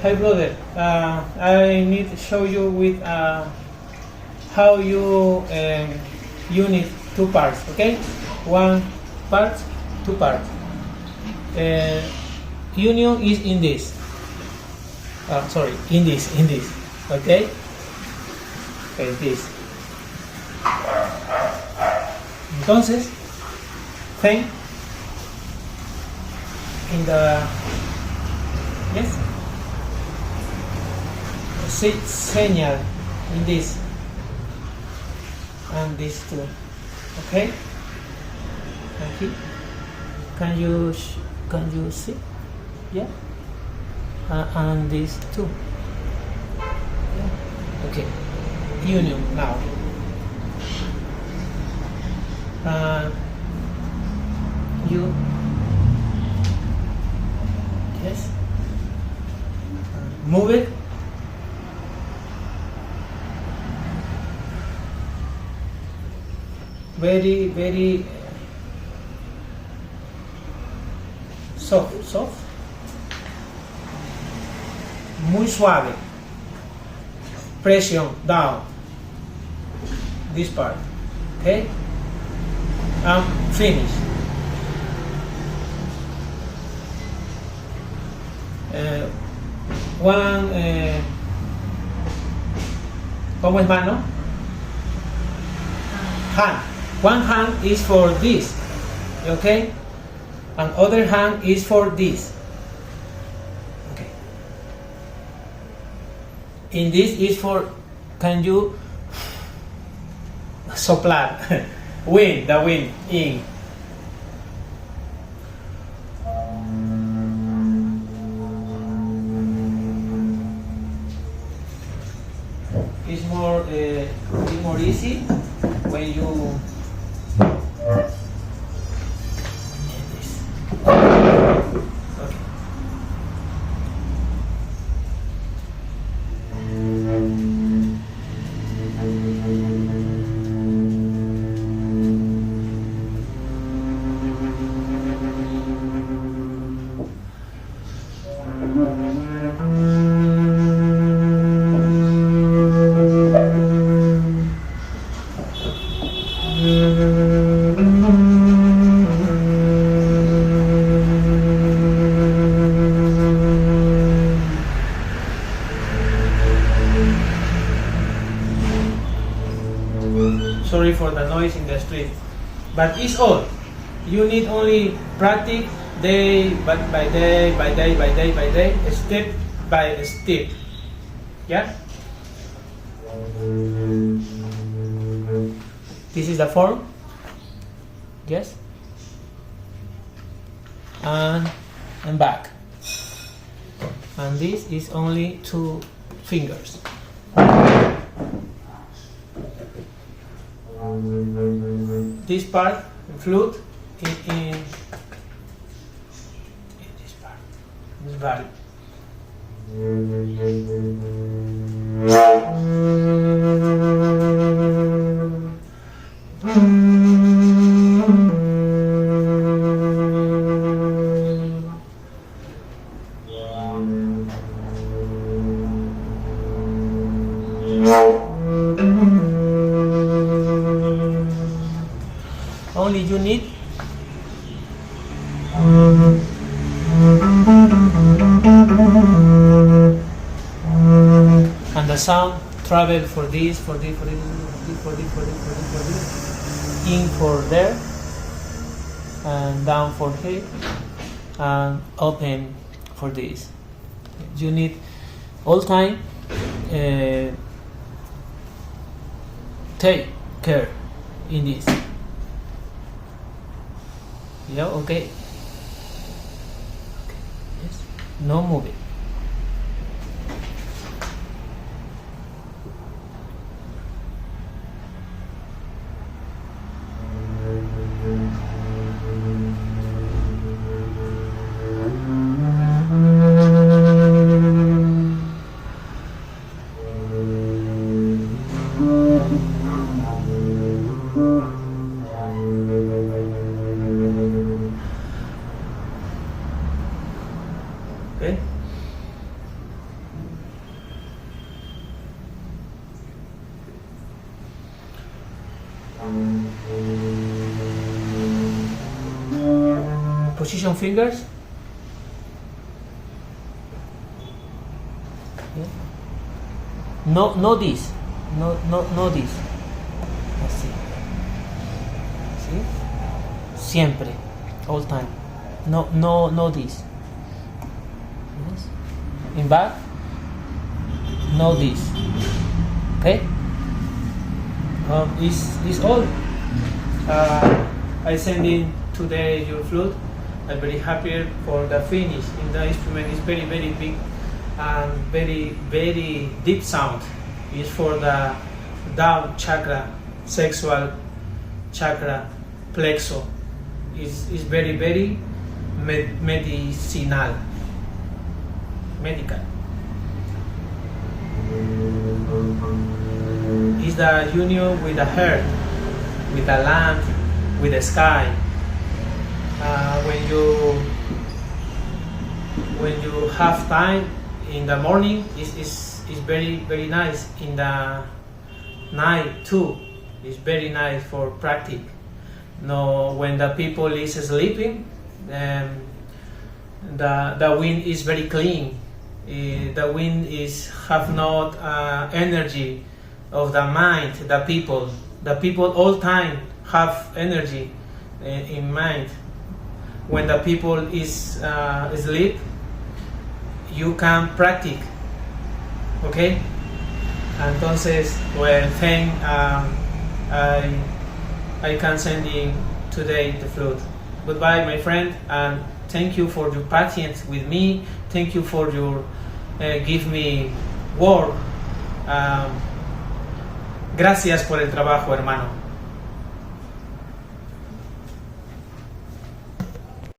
Hi brother, I need to show you with how you unit two parts, okay? One part, two parts. Union is in this. Sorry, in this, okay? Okay, this. Entonces, then in the yes, señal in this and this too, okay? Aquí, can you see? Yeah, and this too. Yeah. Okay, union now. You yes, move it. Very soft, muy suave. Pressure down this part, okay? Finish. ¿Cómo es mano? Hand. One hand is for this, okay? And other hand is for this. Okay. In this is for, can you soplar? Wind, the wind in. It's more easy when you sorry for the noise in the street, but it's all. You need only practice day by day, step by step. Yeah. This is the form. Yes. And back. And this is only 2 fingers. This part, flute, in this part, this value. Only you need and the sound travel for this, in for there, and down for here, and open for this. You need all time take care in this. Yeah, okay. Yes. No moving. Okay. fingers. Yeah. No this. No this. Así. ¿Sí? Siempre. All time. No this. Yes. In back. No this. Okay? Is all. I send in today your flute. I'm very happy for the finish. In the instrument is very big and very deep sound. It's for the down chakra, sexual chakra, plexo. Is very medicinal, medical. Is the union with the earth, with the land, with the sky. When you have time in the morning, is very nice. In the night too, it's very nice for practice. No, when the people is sleeping, the wind is very clean. The wind is have not energy of the mind. The people all time have energy in mind. When the people is sleep, you can practice. Okay. Entonces, well, I can send in today the flute. Goodbye, my friend, and thank you for your patience with me. Thank you for your give me word. Gracias por el trabajo, hermano.